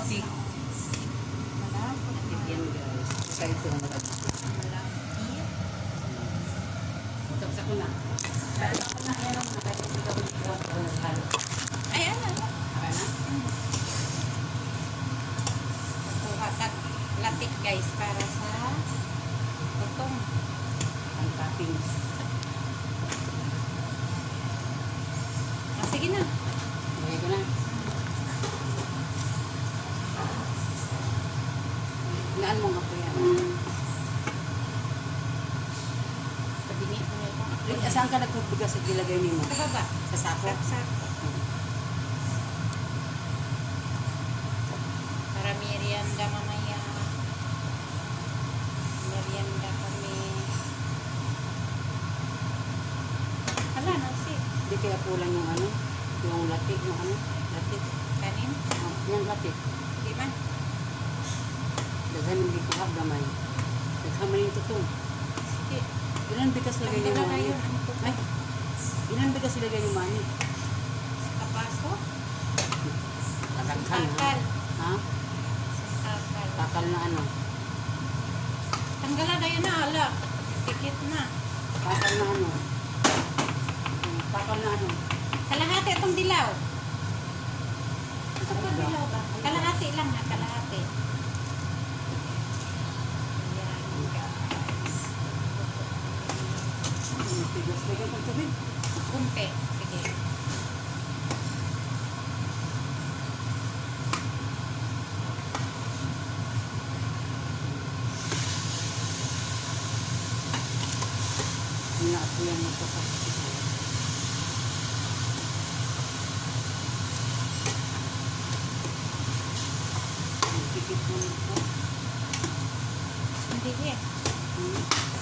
latik. Malapot na. Latik yan guys. Kaya ito ang malapit. Malapit. Tapos ako na. Kaya ako na. Ayan ako na. Kaya ito ako halo. Ay, ano? Kaya na? Kuha ka latik guys para sa tutong. Ang toppings. Sige na. Lagay ko na. Hinaan mo nga po yan. Pabingi mo na ito. Saan ka nagpagbigas at ilagay mo? Sa baba. Sa sako? Saksak. Para merienda mamaya. Merienda kami. Hala, nausip. Hindi kaya kulang yung ano? Yung latik, yung ano? Latik. Kanin? Oh, yung latik. Di ba? Daghan hindi ko hap gamay. Daghan man yung tutong. Sige. Ilan bigas lagay niyo Tanggalin na mani? yun. Ano to? Ay, ilan bigas ilagay niyo mani? Kapaso? Daghan ha? Takal. Ha? Takal. Takal na ano? Tanggalan na yun na. Ala. Pikit na. Takal na ano? Takal na ano? Kalahati itong dilaw. Ito pa dilaw ba? Kalahati lang ha. Kalahati. Ayan guys. Bigas lagay pag tubig. Kumpe. Sige. Hindi na ako yan magpapasok. Pikit mo nito. Hindi eh. Hmm.